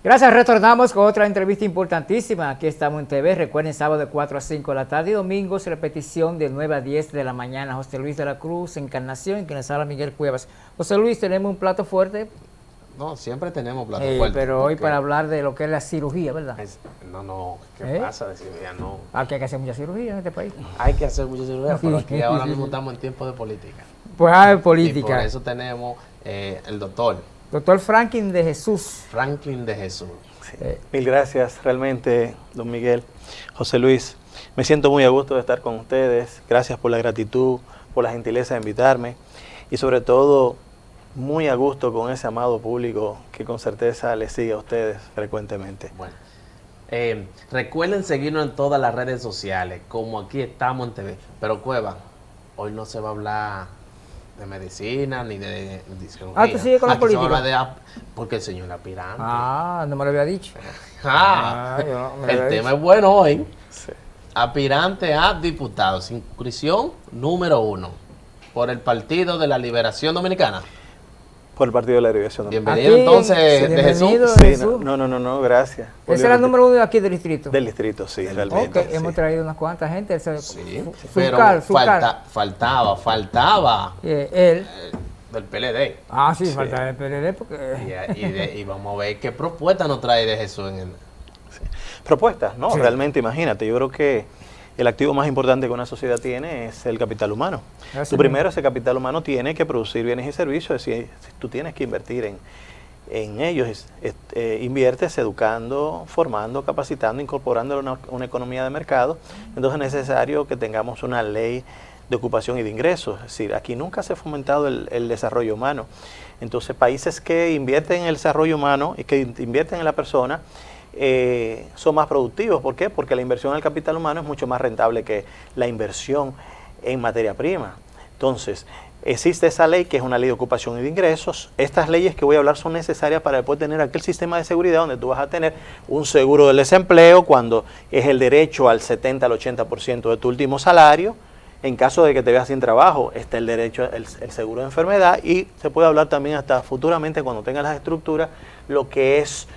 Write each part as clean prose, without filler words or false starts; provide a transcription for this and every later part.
Gracias, retornamos con otra entrevista importantísima. Aquí estamos en TV. Recuerden, sábado de 4 a 5 de la tarde y domingos, repetición de 9 a 10 de la mañana. José Luis de la Cruz, Encarnación, en quien les habla Miguel Cuevas. José Luis, tenemos un plato fuerte. No, siempre tenemos plato fuerte. Pero hoy para hablar de lo que es la cirugía, ¿verdad? No, ¿qué pasa de cirugía? No. Aquí hay que hacer mucha cirugía en este país. Hay que hacer mucha cirugía, pero aquí ahora mismo estamos en tiempo de política. Pues hay política. Y por eso tenemos el doctor Franklin de Jesús. Franklin de Jesús. Sí. Mil gracias, realmente, don Miguel. José Luis, me siento muy a gusto de estar con ustedes. Gracias por la gratitud, por la gentileza de invitarme y sobre todo muy a gusto con ese amado público que con certeza les sigue a ustedes frecuentemente. Bueno, recuerden seguirnos en todas las redes sociales, como aquí estamos en TV. Pero Cueva, hoy no se va a hablar de medicina ni de cirugía. ¿Tú sigues con la política? Porque el señor aspirante. No me lo había dicho. El tema es bueno hoy. Sí. Aspirante a diputado, inscripción número 1 por el Partido de la Liberación Dominicana. Por el Partido de la Liberación Dominicana. Bienvenido entonces, de Jesús. Sí, no, gracias. Ese era el número 1 de aquí del distrito. Del distrito, sí, realmente. Okay, sí. Hemos traído unas cuantas gente. Sí, pero faltaba él. Del PLD. Sí, faltaba el PLD porque... Y vamos a ver qué propuesta nos trae de Jesús en el... Sí. Propuestas, ¿no? Sí. Realmente, imagínate, yo creo que el activo más importante que una sociedad tiene es el capital humano. Tú primero, ese capital humano tiene que producir bienes y servicios, es decir, tú tienes que invertir en ellos, inviertes educando, formando, capacitando, incorporando una economía de mercado. Entonces es necesario que tengamos una ley de ocupación y de ingresos, es decir, aquí nunca se ha fomentado el desarrollo humano. Entonces países que invierten en el desarrollo humano y que invierten en la persona, son más productivos. ¿Por qué? Porque la inversión en el capital humano es mucho más rentable que la inversión en materia prima. Entonces, existe esa ley que es una ley de ocupación y de ingresos. Estas leyes que voy a hablar son necesarias para poder tener aquel sistema de seguridad donde tú vas a tener un seguro del desempleo cuando es el derecho al 70 al 80% de tu último salario. En caso de que te veas sin trabajo, está el derecho, el seguro de enfermedad, y se puede hablar también hasta futuramente cuando tengas las estructuras, lo que es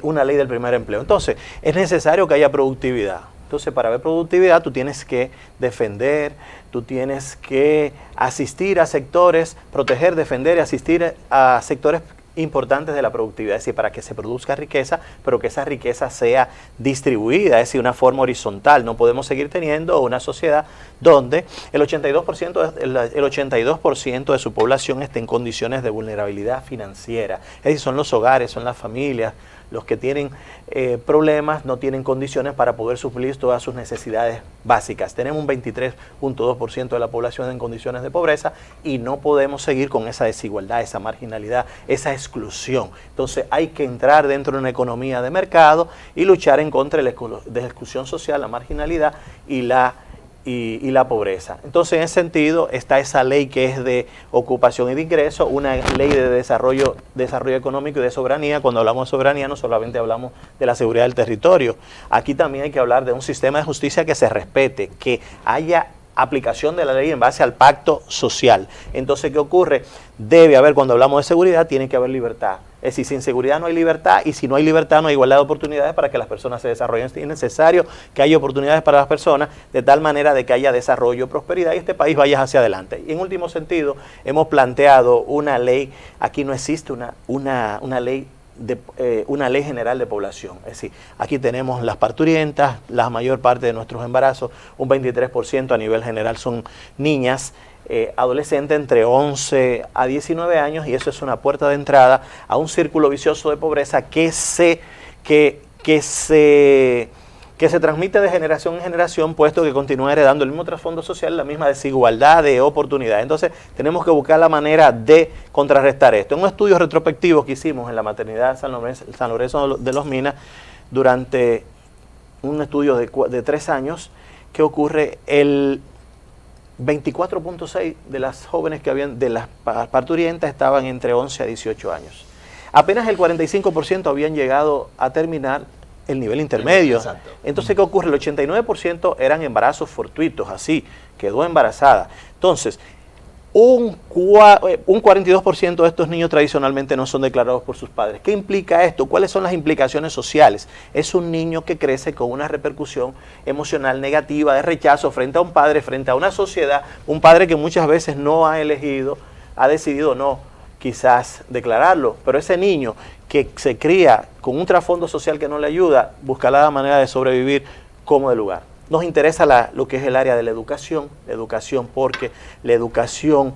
una ley del primer empleo. Entonces, es necesario que haya productividad. Entonces, para ver productividad, tú tienes que defender, tú tienes que asistir a sectores, proteger, defender y asistir a sectores importantes de la productividad, es decir, para que se produzca riqueza, pero que esa riqueza sea distribuida, es decir, una forma horizontal. No podemos seguir teniendo una sociedad donde el 82% de su población esté en condiciones de vulnerabilidad financiera, es decir, son los hogares, son las familias, los que tienen problemas, no tienen condiciones para poder suplir todas sus necesidades básicas. Tenemos un 23.2% de la población en condiciones de pobreza y no podemos seguir con esa desigualdad, esa marginalidad, esa exclusión. Entonces hay que entrar dentro de una economía de mercado y luchar en contra de la exclusión social, la marginalidad y la pobreza. Entonces, en ese sentido, está esa ley que es de ocupación y de ingreso, una ley de desarrollo económico y de soberanía. Cuando hablamos de soberanía, no solamente hablamos de la seguridad del territorio. Aquí también hay que hablar de un sistema de justicia que se respete, que haya aplicación de la ley en base al pacto social. Entonces, ¿qué ocurre? Debe haber, cuando hablamos de seguridad, tiene que haber libertad. Es decir, sin seguridad no hay libertad, y si no hay libertad no hay igualdad de oportunidades para que las personas se desarrollen. Es necesario que haya oportunidades para las personas de tal manera de que haya desarrollo, prosperidad y este país vaya hacia adelante. Y en último sentido, hemos planteado una ley. Aquí no existe una ley general de población. Es decir, aquí tenemos las parturientas, la mayor parte de nuestros embarazos, un 23% a nivel general son niñas, adolescentes entre 11 a 19 años, y eso es una puerta de entrada a un círculo vicioso de pobreza que se transmite de generación en generación, puesto que continúa heredando el mismo trasfondo social, la misma desigualdad de oportunidades. Entonces, tenemos que buscar la manera de contrarrestar esto. En un estudio retrospectivo que hicimos en la maternidad San Lorenzo de los Minas, durante un estudio de 3 años, ¿qué ocurre? El 24.6 de las jóvenes de las parturientas estaban entre 11 a 18 años. Apenas el 45% habían llegado a terminar el nivel intermedio. Exacto. Entonces, ¿qué ocurre? El 89% eran embarazos fortuitos, así, quedó embarazada. Entonces, un 42% de estos niños tradicionalmente no son declarados por sus padres. ¿Qué implica esto? ¿Cuáles son las implicaciones sociales? Es un niño que crece con una repercusión emocional negativa de rechazo frente a un padre, frente a una sociedad, un padre que muchas veces no ha elegido, ha decidido no quizás declararlo, pero ese niño que se cría con un trasfondo social que no le ayuda, buscará la manera de sobrevivir como de lugar. Nos interesa lo que es el área de la educación porque la educación,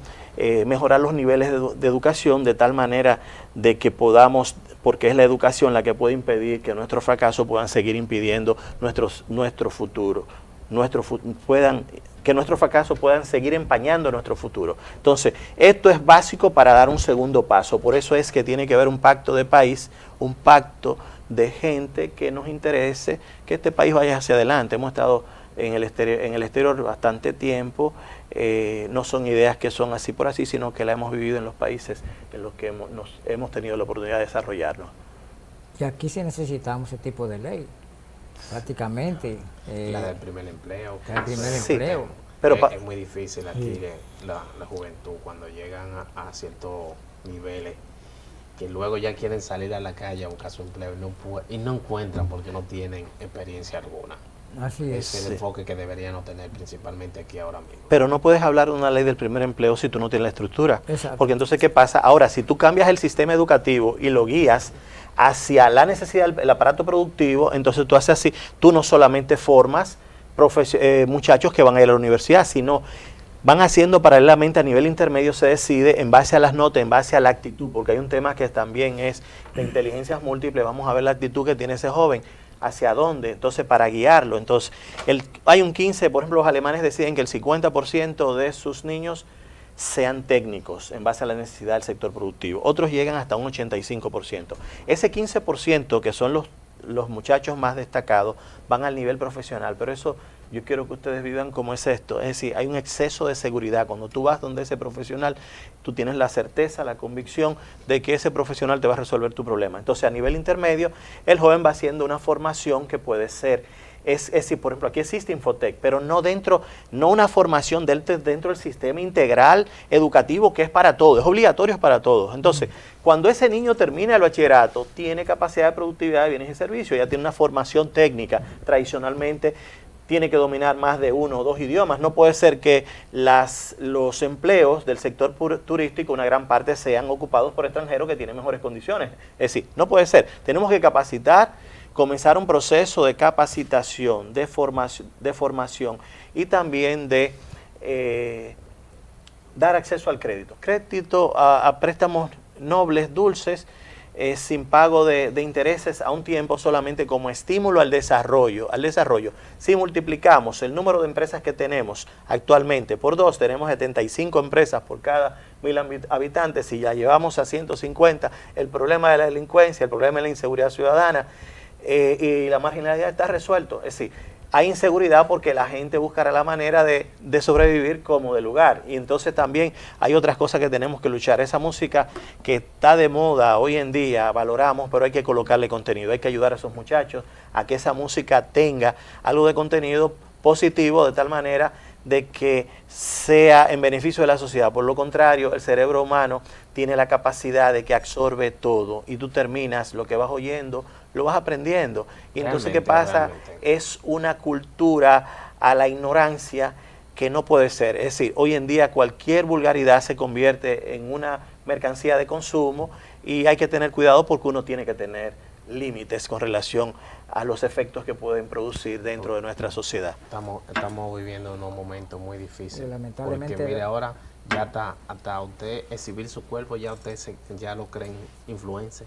mejorar los niveles de educación de tal manera de que podamos, porque es la educación la que puede impedir que nuestros fracasos puedan seguir impidiendo nuestro futuro, que nuestros fracasos puedan seguir empañando nuestro futuro. Entonces, esto es básico para dar un segundo paso, por eso es que tiene que haber un pacto de país, un pacto de gente que nos interese que este país vaya hacia adelante. Hemos estado en el exterior bastante tiempo, no son ideas que son así por así, sino que la hemos vivido en los países en los que hemos tenido la oportunidad de desarrollarnos. Y aquí sí necesitamos ese tipo de ley, prácticamente. La del primer empleo. La del primer Sí, empleo. pero es muy difícil aquí la juventud cuando llegan a ciertos niveles, que luego ya quieren salir a la calle a buscar su empleo y no encuentran porque no tienen experiencia alguna. Así es. Es el enfoque que deberían tener principalmente aquí ahora mismo. Pero no puedes hablar de una ley del primer empleo si tú no tienes la estructura. Exacto. Porque entonces, ¿qué pasa? Ahora, si tú cambias el sistema educativo y lo guías hacia la necesidad del aparato productivo, entonces tú haces así, tú no solamente formas muchachos que van a ir a la universidad, sino van haciendo paralelamente a nivel intermedio, se decide en base a las notas, en base a la actitud, porque hay un tema que también es de inteligencias múltiples, vamos a ver la actitud que tiene ese joven, hacia dónde, entonces para guiarlo. Entonces, hay un 15%, por ejemplo, los alemanes deciden que el 50% de sus niños sean técnicos en base a la necesidad del sector productivo. Otros llegan hasta un 85%. Ese 15% que son los muchachos más destacados van al nivel profesional, pero eso yo quiero que ustedes vivan como es esto, es decir, hay un exceso de seguridad. Cuando tú vas donde ese profesional, tú tienes la certeza, la convicción de que ese profesional te va a resolver tu problema. Entonces, a nivel intermedio, el joven va haciendo una formación que puede ser, es decir, por ejemplo, aquí existe Infotec, pero no una formación dentro del sistema integral educativo que es para todos, es obligatorio para todos. Entonces, cuando ese niño termina el bachillerato, tiene capacidad de productividad de bienes y servicios, ya tiene una formación técnica, tradicionalmente tiene que dominar más de uno o dos idiomas. No puede ser que los empleos del sector turístico, una gran parte, sean ocupados por extranjeros que tienen mejores condiciones. Es decir, no puede ser. Tenemos que capacitar, comenzar un proceso de capacitación, de formación y también de dar acceso al crédito. Crédito a préstamos nobles, dulces, sin pago de intereses a un tiempo, solamente como estímulo al desarrollo. Si multiplicamos el número de empresas que tenemos actualmente por 2, tenemos 75 empresas por cada 1000 habitantes. Si ya llevamos a 150, el problema de la delincuencia, el problema de la inseguridad ciudadana y la marginalidad está resuelto. Es decir, hay inseguridad porque la gente buscará la manera de sobrevivir como de lugar. Y entonces también hay otras cosas que tenemos que luchar. Esa música que está de moda hoy en día, valoramos, pero hay que colocarle contenido. Hay que ayudar a esos muchachos a que esa música tenga algo de contenido positivo, de tal manera de que sea en beneficio de la sociedad. Por lo contrario, el cerebro humano tiene la capacidad de que absorbe todo y tú terminas lo que vas oyendo, lo vas aprendiendo. Y entonces, ¿qué pasa? Es una cultura a la ignorancia que no puede ser. Es decir, hoy en día cualquier vulgaridad se convierte en una mercancía de consumo y hay que tener cuidado porque uno tiene que tener límites con relación a los efectos que pueden producir dentro de nuestra sociedad. Estamos viviendo unos momentos muy difíciles. Lamentablemente, porque mire, ahora ya hasta usted exhibir su cuerpo, ya usted ya lo creen influencer.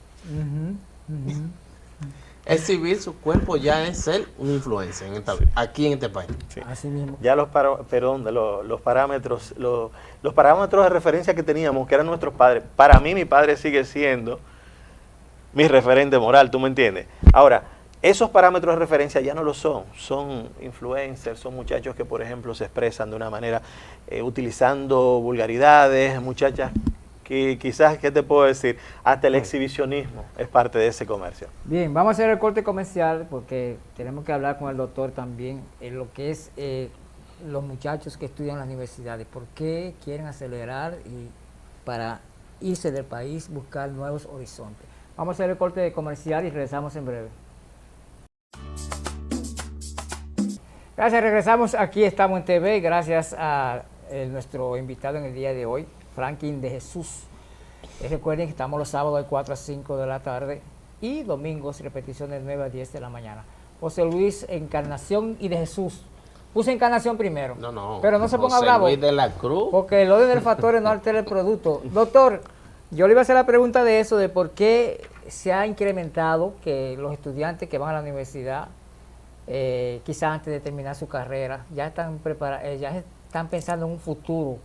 Exhibir su cuerpo ya es ser un influencer aquí en este país. Sí. Así mismo. Ya los parámetros de referencia que teníamos, que eran nuestros padres, para mí mi padre sigue siendo mi referente moral, ¿tú me entiendes? Ahora, esos parámetros de referencia ya no lo son influencers, son muchachos que, por ejemplo, se expresan de una manera utilizando vulgaridades, muchachas que quizás, ¿qué te puedo decir? Hasta el exhibicionismo es parte de ese comercio. Bien, vamos a hacer el corte comercial porque tenemos que hablar con el doctor también en lo que es los muchachos que estudian en las universidades? ¿Por qué quieren acelerar y para irse del país, buscar nuevos horizontes? Vamos a hacer el corte comercial y regresamos en breve. Gracias, regresamos. Aquí estamos en TV, gracias a nuestro invitado en el día de hoy, Franklin de Jesús. Recuerden que estamos los sábados de 4 a 5 de la tarde y domingos repetición de 9 a 10 de la mañana. José Luis Encarnación y de Jesús. Puse Encarnación primero. No. Pero no se ponga José bravo. Luis de la Cruz. Porque el orden del factor no altera el producto. Doctor, yo le iba a hacer la pregunta de eso, de por qué se ha incrementado que los estudiantes que van a la universidad, quizás antes de terminar su carrera, ya están pensando en un futuro.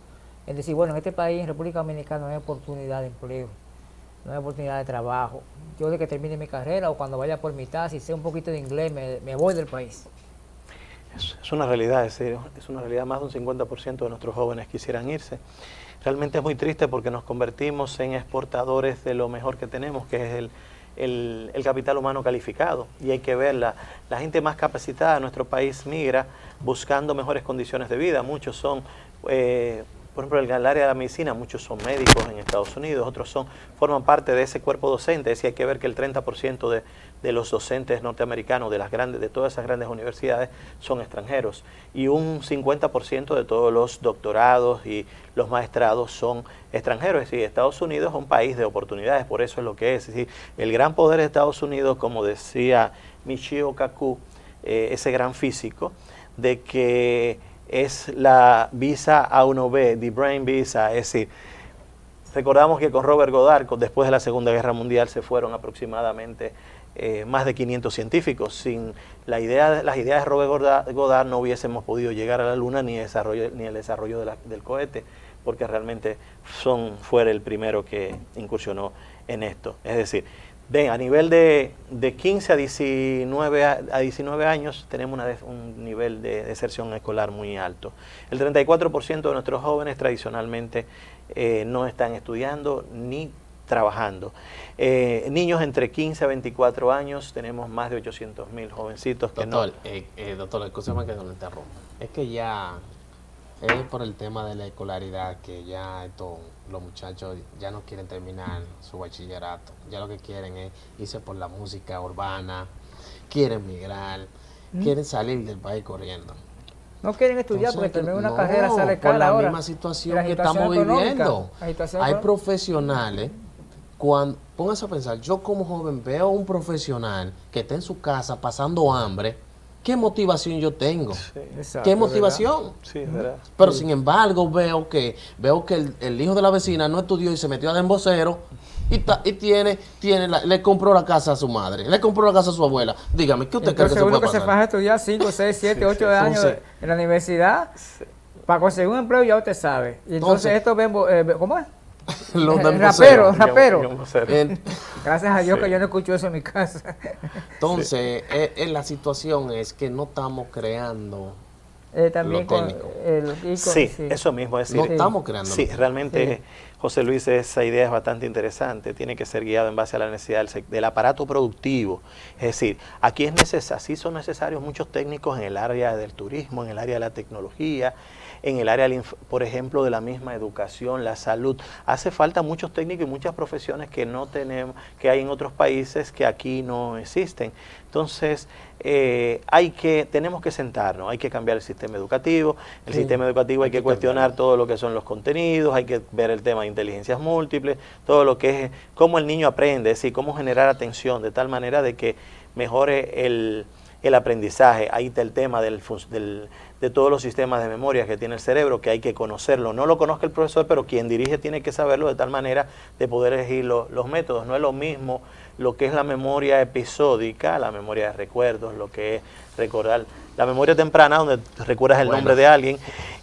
Es decir, bueno, en este país, en República Dominicana, no hay oportunidad de empleo, no hay oportunidad de trabajo. Yo de que termine mi carrera o cuando vaya por mitad, si sé un poquito de inglés, me voy del país. Es una realidad, es una realidad. Más de un 50% de nuestros jóvenes quisieran irse. Realmente es muy triste porque nos convertimos en exportadores de lo mejor que tenemos, que es el capital humano calificado. Y hay que verla. La gente más capacitada de nuestro país migra buscando mejores condiciones de vida. Muchos son, por ejemplo, en el área de la medicina, muchos son médicos en Estados Unidos, otros forman parte de ese cuerpo docente. Es decir, hay que ver que el 30% de los docentes norteamericanos de todas esas grandes universidades son extranjeros, y un 50% de todos los doctorados y los maestrados son extranjeros. Es decir, Estados Unidos es un país de oportunidades, por eso es lo que es. Es decir, el gran poder de Estados Unidos, como decía Michio Kaku, ese gran físico, de que es la visa A1B, the Brain Visa. Es decir, recordamos que con Robert Goddard, después de la Segunda Guerra Mundial, se fueron aproximadamente más de 500 científicos. Sin las ideas de Robert Goddard no hubiésemos podido llegar a la Luna ni el desarrollo del cohete, porque realmente fue el primero que incursionó en esto. Es decir, a nivel de 15 a 19 años tenemos un nivel de deserción escolar muy alto. El 34% de nuestros jóvenes tradicionalmente no están estudiando ni trabajando. Niños entre 15 a 24 años, tenemos más de 800,000 jovencitos que doctor, doctor, escúchame que no lo interrumpa. Es que ya es por el tema de la escolaridad que ya los muchachos ya no quieren terminar su bachillerato. Ya lo que quieren es irse por la música urbana, quieren migrar, quieren salir del país corriendo. No quieren estudiar. Entonces, porque terminar una carrera sale cara por la ahora. misma situación que estamos viviendo. Hay profesionales, pónganse a pensar, yo como joven veo a un profesional que está en su casa pasando hambre, ¿qué motivación yo tengo? Sí. Exacto, ¿qué motivación? ¿Verdad? Sí, es verdad. Pero sin embargo veo que el hijo de la vecina no estudió y se metió a embocero y le compró la casa a su madre, le compró la casa a su abuela. Dígame, ¿qué usted cree que se puede pasar? Seguro que se faja a estudiar 5, 6, 7, 8 años en la universidad, para conseguir un empleo ya usted sabe. Y entonces esto ¿cómo es? Rapero. Gracias a Dios que yo no escucho eso en mi casa. Entonces, la situación es que no estamos creando también eso mismo. Es decir, no estamos creando. Sí, realmente, José Luis, esa idea es bastante interesante. Tiene que ser guiado en base a la necesidad del aparato productivo. Es decir, aquí sí son necesarios muchos técnicos en el área del turismo, en el área de la tecnología, en el área, por ejemplo, de la misma educación, la salud. Hace falta muchos técnicos y muchas profesiones que no tenemos, que hay en otros países que aquí no existen. Entonces, tenemos que sentarnos, hay que cambiar el sistema educativo. El sistema educativo hay que cuestionar todo lo que son los contenidos, hay que ver el tema de inteligencias múltiples, todo lo que es cómo el niño aprende, es decir, cómo generar atención de tal manera de que mejore el aprendizaje. Ahí está el tema de todos los sistemas de memoria que tiene el cerebro, que hay que conocerlo. No lo conozca el profesor, pero quien dirige tiene que saberlo de tal manera de poder elegir los métodos. No es lo mismo lo que es la memoria episódica, la memoria de recuerdos, lo que es recordar la memoria temprana, donde recuerdas el nombre de alguien,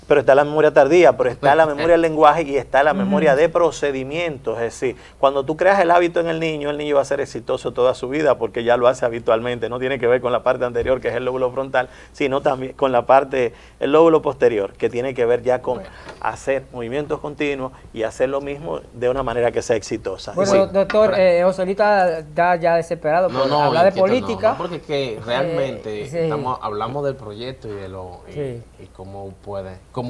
pero está la memoria tardía, pero está la memoria del lenguaje y está la memoria de procedimientos. Es decir, cuando tú creas el hábito en el niño va a ser exitoso toda su vida porque ya lo hace habitualmente. No tiene que ver con la parte anterior, que es el lóbulo frontal, sino también con el lóbulo posterior, que tiene que ver ya con hacer movimientos continuos y hacer lo mismo de una manera que sea exitosa. Bueno, doctor, Joselita está ya desesperado por No, hablar de inquieto política. no, porque es que realmente sí. hablamos del proyecto y de y cómo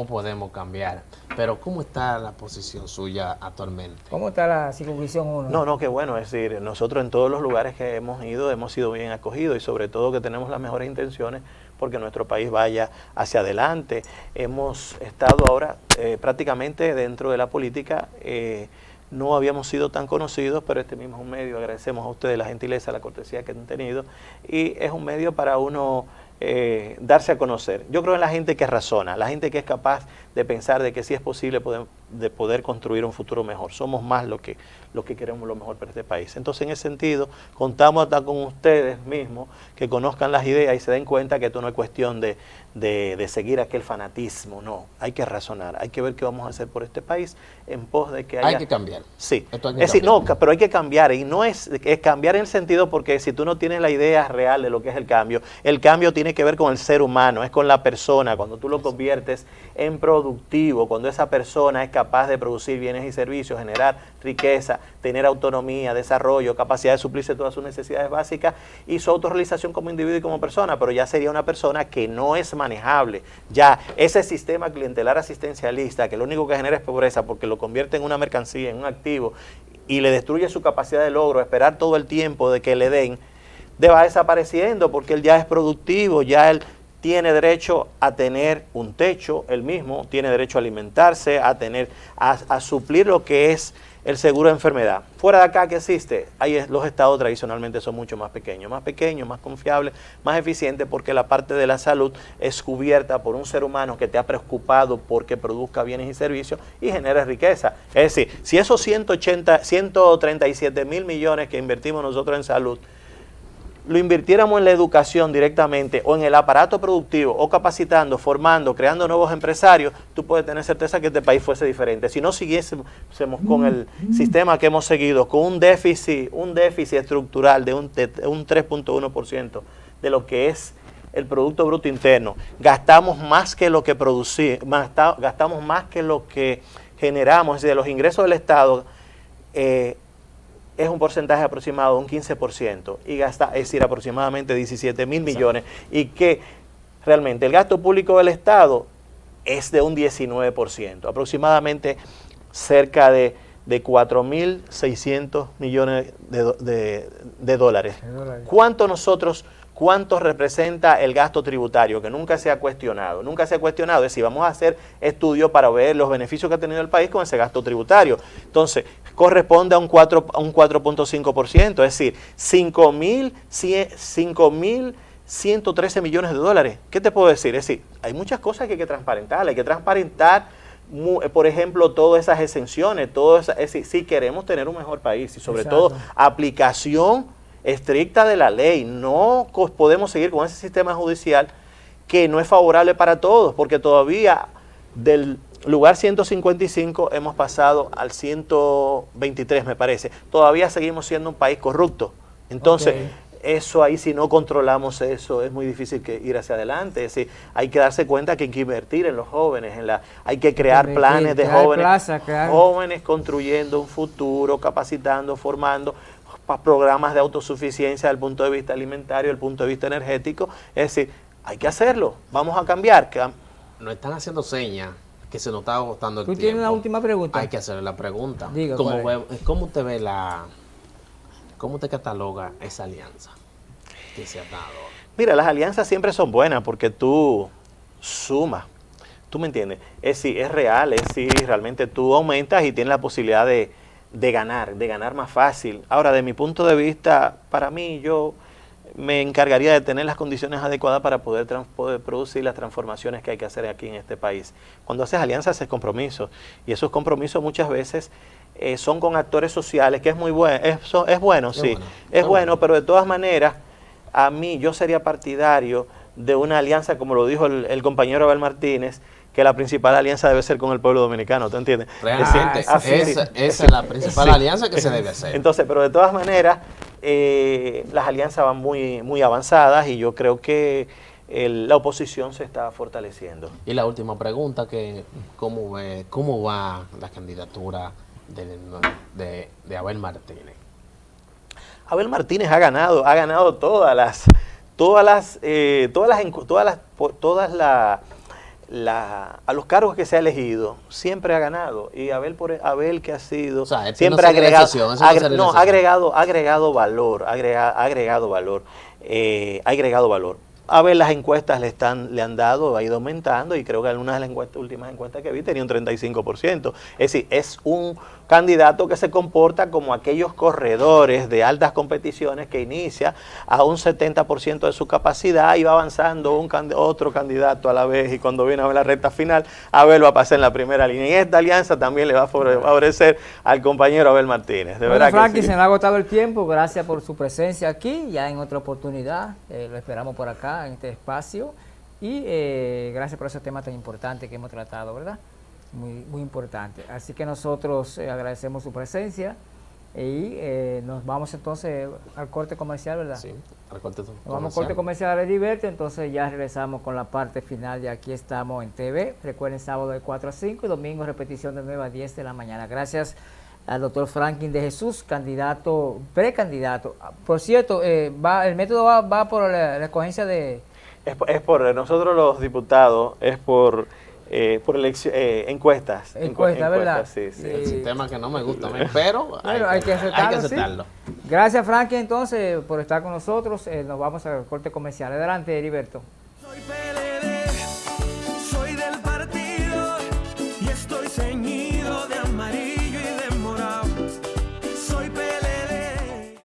podemos cambiar. Pero ¿cómo está la posición suya actualmente? ¿Cómo está la circunscripción 1? No, qué bueno, es decir, nosotros en todos los lugares que hemos ido hemos sido bien acogidos y sobre todo que tenemos las mejores intenciones porque nuestro país vaya hacia adelante. Hemos estado ahora prácticamente dentro de la política, no habíamos sido tan conocidos, pero este mismo es un medio, agradecemos a ustedes la gentileza, la cortesía que han tenido, y es un medio para uno darse a conocer. Yo creo en la gente que razona, la gente que es capaz de pensar de que sí es posible poder construir un futuro mejor. Somos más lo que queremos lo mejor para este país. Entonces, en ese sentido, contamos hasta con ustedes mismos que conozcan las ideas y se den cuenta que esto no es cuestión de seguir aquel fanatismo, no. Hay que razonar, hay que ver qué vamos a hacer por este país en pos de que haya... Hay que cambiar. Sí, Esto hay que es decir, cambiar. no, pero hay que cambiar, y no es cambiar en el sentido porque si tú no tienes la idea real de lo que es el cambio tiene que ver con el ser humano, es con la persona, cuando tú lo conviertes en productivo, cuando esa persona es capaz de producir bienes y servicios, generar riqueza, tener autonomía, desarrollo, capacidad de suplirse todas sus necesidades básicas y su autorrealización como individuo y como persona, pero ya sería una persona que no es manejable. Ya ese sistema clientelar asistencialista que lo único que genera es pobreza porque lo convierte en una mercancía, en un activo y le destruye su capacidad de logro, esperar todo el tiempo de que le den, va desapareciendo porque él ya es productivo, ya él tiene derecho a tener un techo, él mismo tiene derecho a alimentarse, a suplir lo que es el seguro de enfermedad. Fuera de acá, ¿qué existe? Ahí los estados tradicionalmente son mucho más pequeños, más confiables, más eficientes, porque la parte de la salud es cubierta por un ser humano que te ha preocupado porque produzca bienes y servicios y genere riqueza. Es decir, si esos 137 mil millones que invertimos nosotros en salud, lo invirtiéramos en la educación directamente o en el aparato productivo o capacitando, formando, creando nuevos empresarios, tú puedes tener certeza que este país fuese diferente. Si no siguiésemos con el sistema que hemos seguido, con un déficit estructural de un 3.1% de lo que es el Producto Bruto Interno, gastamos más que lo que producimos, gastamos más que lo que generamos, es decir, de los ingresos del Estado, es un porcentaje aproximado de un 15% y gasta, es decir, aproximadamente 17 mil millones y que realmente el gasto público del Estado es de un 19%, aproximadamente cerca de 4.600 millones de dólares. ¿Cuánto representa el gasto tributario? Que nunca se ha cuestionado. Nunca se ha cuestionado. Es decir, vamos a hacer estudios para ver los beneficios que ha tenido el país con ese gasto tributario. Entonces, corresponde a un 4.5%, es decir, 5.113 millones de dólares. ¿Qué te puedo decir? Es decir, hay muchas cosas que hay que transparentar. Hay que transparentar, por ejemplo, todas esas exenciones, es decir, si queremos tener un mejor país y sobre todo aplicación estricta de la ley. No podemos seguir con ese sistema judicial que no es favorable para todos, porque todavía del lugar 155 hemos pasado al 123, me parece. Todavía seguimos siendo un país corrupto. Entonces, eso ahí, si no controlamos eso, es muy difícil ir hacia adelante. Es decir, hay que darse cuenta que hay que invertir en los jóvenes, hay que crear planes de jóvenes, jóvenes construyendo un futuro, capacitando, formando, programas de autosuficiencia desde el punto de vista alimentario, desde el punto de vista energético. Es decir, hay que hacerlo, vamos a cambiar. Nos están haciendo señas que se nos está agotando el tiempo. ¿Tú tienes una última pregunta? Hay que hacerle la pregunta. Diga, ¿Cómo usted ve cómo usted cataloga esa alianza que se ha dado? Mira, las alianzas siempre son buenas porque tú sumas, ¿tú me entiendes? Es real, realmente tú aumentas y tienes la posibilidad de ganar más fácil. Ahora, de mi punto de vista, para mí, yo me encargaría de tener las condiciones adecuadas para poder producir las transformaciones que hay que hacer aquí en este país. Cuando haces alianzas, haces compromisos, y esos compromisos muchas veces son con actores sociales, que es muy bueno, es bueno, sí, es bueno, pero de todas maneras, a mí, yo sería partidario de una alianza, como lo dijo el compañero Abel Martínez, que la principal alianza debe ser con el pueblo dominicano, ¿te entiendes? Realmente, esa es la principal alianza que se debe hacer. Entonces, pero de todas maneras, las alianzas van muy avanzadas y yo creo que la oposición se está fortaleciendo. Y la última pregunta, ¿cómo va la candidatura de Abel Martínez? Abel Martínez ha ganado a los cargos que se ha elegido, siempre ha ganado. Y Abel que ha sido, o sea, siempre no ha agregado valor, ha agregado valor. A ver, las encuestas le han dado, ha ido aumentando, y creo que en una de las últimas encuestas que vi tenía un 35%. Es decir, es un candidato que se comporta como aquellos corredores de altas competiciones que inicia a un 70% de su capacidad y va avanzando otro candidato a la vez, y cuando viene a ver la recta final, Abel va a pasar en la primera línea. Y esta alianza también le va a favorecer al compañero Abel Martínez. De verdad Frankie, que sí. se me ha agotado el tiempo. Gracias por su presencia aquí. Ya en otra oportunidad lo esperamos por acá en este espacio, y gracias por ese tema tan importante que hemos tratado, ¿verdad? Muy importante. Así que nosotros agradecemos su presencia y nos vamos entonces al corte comercial, ¿verdad? Sí, al corte comercial. Vamos al corte comercial de Heriberto, entonces ya regresamos con la parte final de Aquí Estamos en TV. Recuerden, sábado de 4 a 5 y domingo repetición de 9 a 10 de la mañana. Gracias al doctor Franklin de Jesús, precandidato. Por cierto, el método va por la escogencia de... Es por nosotros los diputados, es por encuestas. Encuestas, ¿verdad? Sí, sí. El sistema que no me gusta, pero hay que aceptarlo. Sí. Gracias, Franklin, entonces, por estar con nosotros. Nos vamos al corte comercial. Adelante, Heriberto.